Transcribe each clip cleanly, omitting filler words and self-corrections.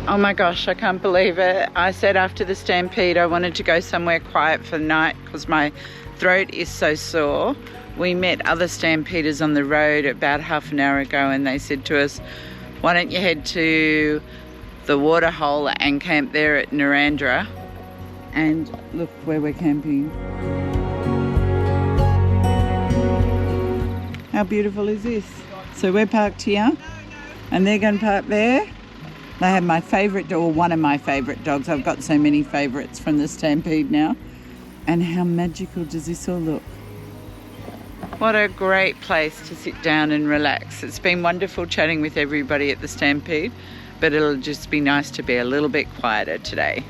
Oh my gosh, I can't believe it. I said after the stampede I wanted to go somewhere quiet for the night because my throat is so sore. We met other stampeders on the road about half an hour ago and they said to us, why don't you head to the waterhole and camp there at Narrandera? And look where we're camping. How beautiful is this? So we're parked here and they're going to park there. They have my favourite, or one of my favourite dogs. I've got so many favourites from the stampede now. And how magical does this all look? What a great place to sit down and relax. It's been wonderful chatting with everybody at the stampede, but it'll just be nice to be a little bit quieter today.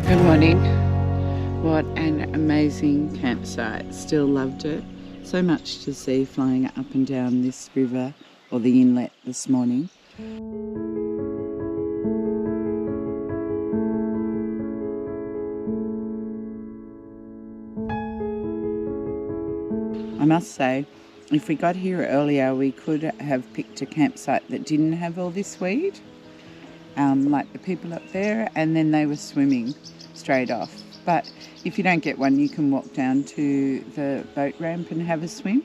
Good morning. What an amazing campsite. Still loved it. So much to see flying up and down this river or the inlet this morning. I must say, if we got here earlier, we could have picked a campsite that didn't have all this weed, like the people up there, and then they were swimming straight off. But if you don't get one, you can walk down to the boat ramp and have a swim.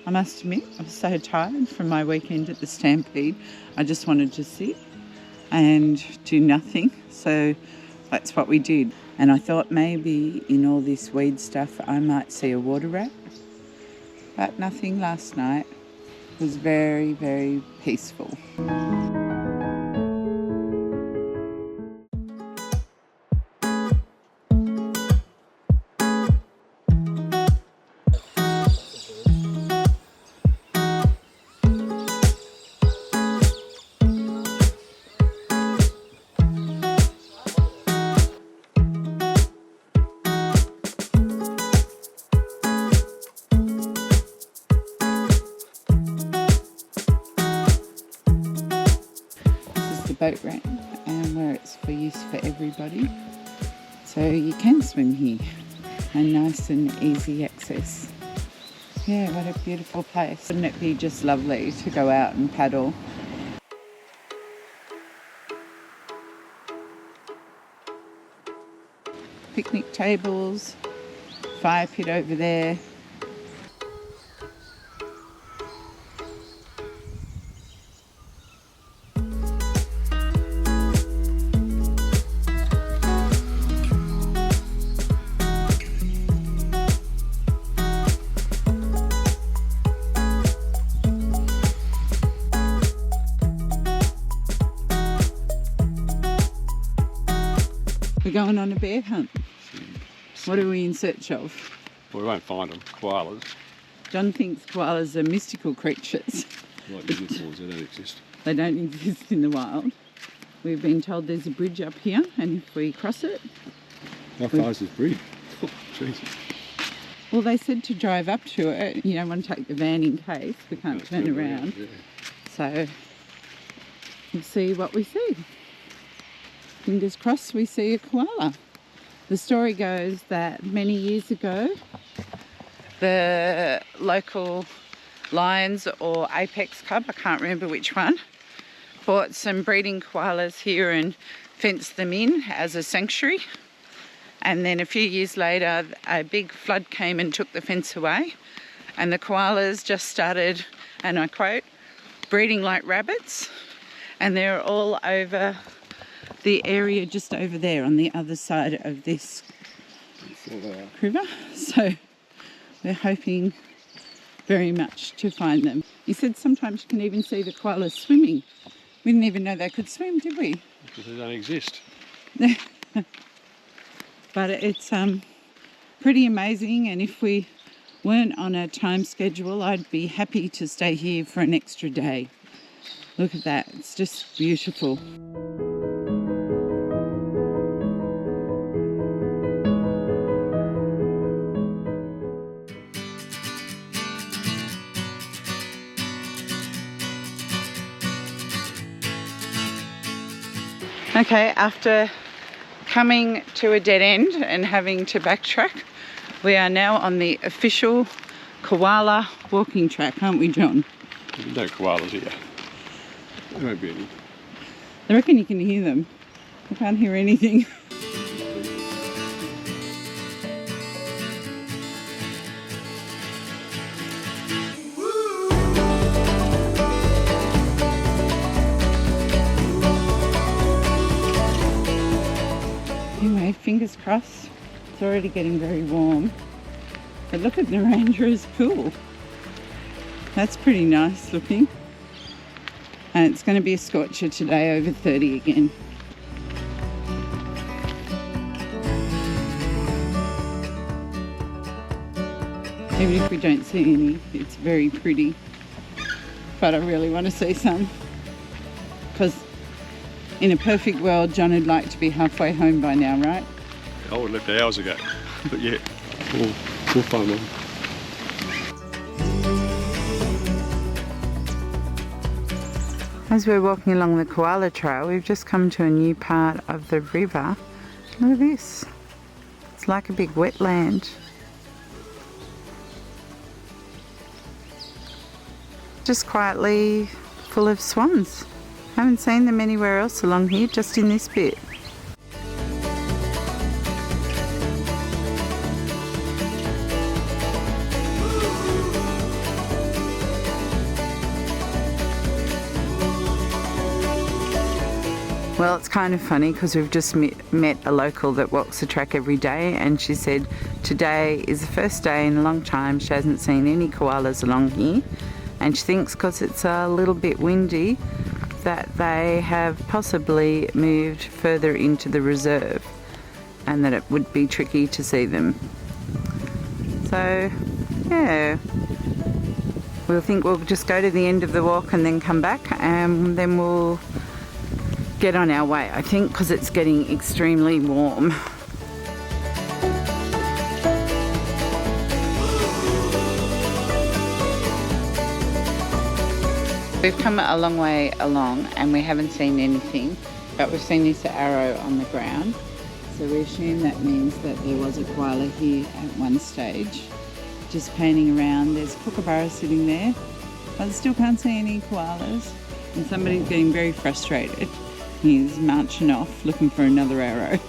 I must admit, I was so tired from my weekend at the Stampede. I just wanted to sit and do nothing. So that's what we did. And I thought maybe in all this weed stuff, I might see a water rat. But nothing last night. It was very, very peaceful. Boat ramp and where it's for use for everybody, so you can swim here and nice and easy access. Yeah, what a beautiful place. Wouldn't it be just lovely to go out and paddle? Picnic tables, fire pit over there. We're going on a bear hunt. What are we in search of? Well, we won't find them. Koalas. John thinks koalas are mystical creatures. Like unicorns, they don't exist. They don't exist in the wild. We've been told there's a bridge up here, and if we cross it... How far is this bridge? Oh, Jesus. Well, they said to drive up to it. You don't want to take the van in case we can't turn around. Yeah. So we'll see what we see. Fingers crossed we see a koala. The story goes that many years ago, the local Lions or Apex Club, I can't remember which one, bought some breeding koalas here and fenced them in as a sanctuary. And then a few years later, a big flood came and took the fence away. And the koalas just started, and I quote, breeding like rabbits. And they're all over the area just over there on the other side of this river. So we're hoping very much to find them. He said sometimes you can even see the koalas swimming. We didn't even know they could swim, did we? Because they don't exist. But it's pretty amazing, and if we weren't on a time schedule, I'd be happy to stay here for an extra day. Look at that, it's just beautiful. Okay, after coming to a dead end and having to backtrack, we are now on the official koala walking track, aren't we, John? There's no koalas here. There won't be any. I reckon you can hear them. I can't hear anything. Anyway, fingers crossed. It's already getting very warm. But look at Narrandera's pool. That's pretty nice looking. And it's going to be a scorcher today, over 30 again. Even if we don't see any, it's very pretty. But I really want to see some. Because in a perfect world, John would like to be halfway home by now, right? I would have left hours ago. But yeah, we'll find one. As we're walking along the koala trail, we've just come to a new part of the river. Look at this. It's like a big wetland. Just quietly full of swans. Haven't seen them anywhere else along here, just in this bit. Well, it's kind of funny because we've just met a local that walks the track every day, and she said today is the first day in a long time she hasn't seen any koalas along here, and she thinks because it's a little bit windy that they have possibly moved further into the reserve and that it would be tricky to see them. So yeah, we'll just go to the end of the walk and then come back, and then we'll get on our way, I think, because it's getting extremely warm. We've come a long way along and we haven't seen anything, but we've seen this arrow on the ground, so we assume that means that there was a koala here at one stage. Just panning around, there's a kookaburra sitting there, but I still can't see any koalas, and somebody's getting very frustrated. He's marching off looking for another arrow.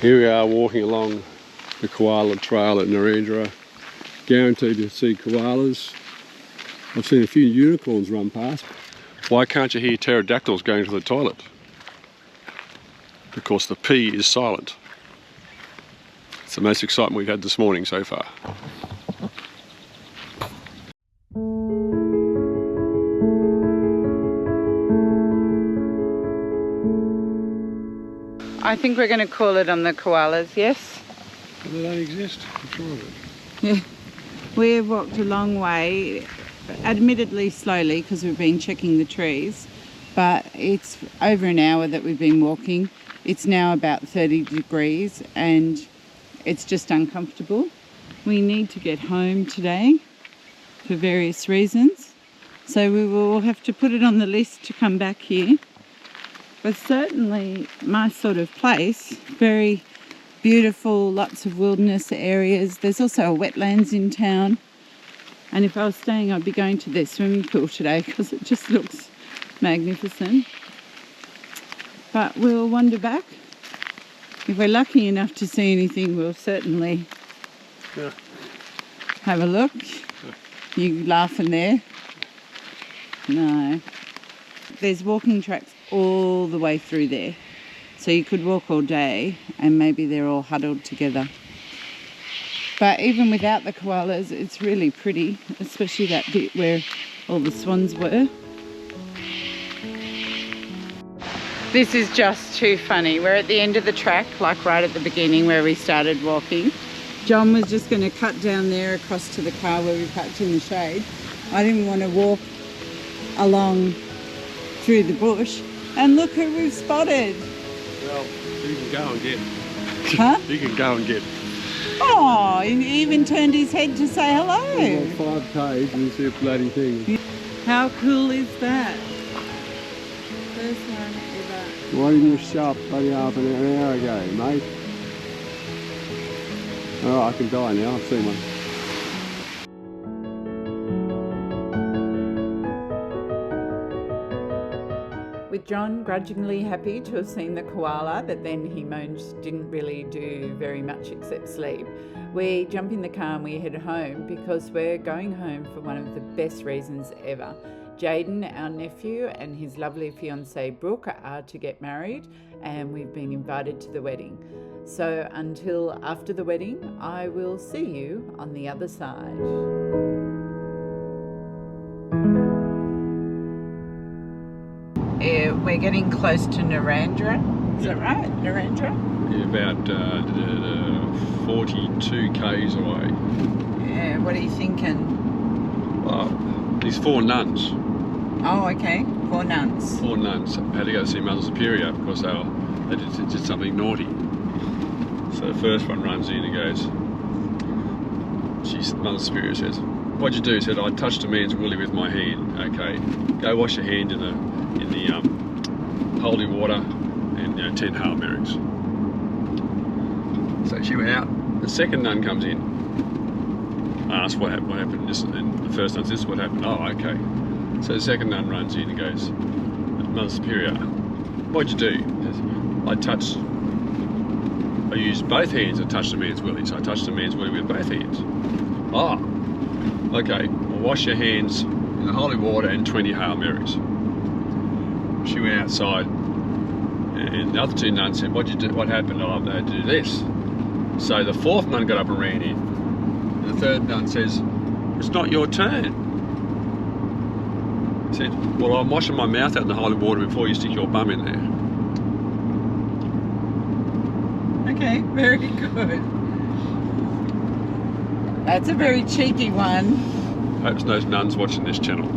Here we are walking along the koala trail at Narrandera. Guaranteed to see koalas. I've seen a few unicorns run past. Why can't you hear pterodactyls going to the toilet? Because the P is silent. It's the most excitement we've had this morning so far. I think we're going to call it on the koalas, yes? They don't exist, I'm sure of it. Yeah. We've walked a long way, admittedly slowly because we've been checking the trees, but it's over an hour that we've been walking It's now about 30 degrees and it's just uncomfortable. We need to get home today for various reasons. So we will have to put it on the list to come back here. But certainly my sort of place, very beautiful, lots of wilderness areas. There's also a wetlands in town. And if I was staying, I'd be going to their swimming pool today because it just looks magnificent. But we'll wander back. If we're lucky enough to see anything, we'll certainly have a look. You laughing there? No. There's walking tracks all the way through there. So you could walk all day and maybe they're all huddled together. But even without the koalas, it's really pretty, especially that bit where all the swans were. This is just too funny. We're at the end of the track, like right at the beginning where we started walking. John was just going to cut down there across to the car where we parked in the shade. I didn't want to walk along through the bush. And look who we've spotted. Well, you can go and get. Huh? You can go and get. Oh, he even turned his head to say hello. 5 Ks and you see a bloody thing. How cool is that? First one ever. Why didn't you show up bloody half an hour ago, mate? Oh, I can die now. I've seen one. With John grudgingly happy to have seen the koala that then he moaned didn't really do very much except sleep, we jump in the car and we head home because we're going home for one of the best reasons ever. Jaden, our nephew, and his lovely fiancée Brooke are to get married and we've been invited to the wedding. So until after the wedding, I will see you on the other side. We're getting close to Narrandera. Is that right? Narrandera? Yeah, about 42 Ks away. Yeah, what are you thinking? Well, these 4 nuns. Oh, okay. 4 nuns. 4 nuns had to go see Mother Superior because they did something naughty. So the first one runs in and goes, Mother Superior says, "What'd you do?" He said, "I touched a man's willy with my hand." "Okay, go wash your hand in the holy water and 10 Hail Marys." So she went out. The second nun comes in. I asked what happened. And the first nun says, "This is what happened." "Oh, okay." So the second nun runs in and goes, "Mother Superior, what'd you do?" He says, I used both hands and touched a man's willy. So I touched a man's willy with both hands. "Oh, okay. Well, wash your hands in the holy water and 20 Hail Marys." She went outside and the other 2 nuns said, "What'd you do? What happened?" "Oh, they had to do this." So the 4th nun got up and ran in. And the 3rd nun says, "It's not your turn." He said, "Well, I'm washing my mouth out in the holy water before you stick your bum in there." Okay, very good. That's a very cheeky one. Hope there's no nuns watching this channel.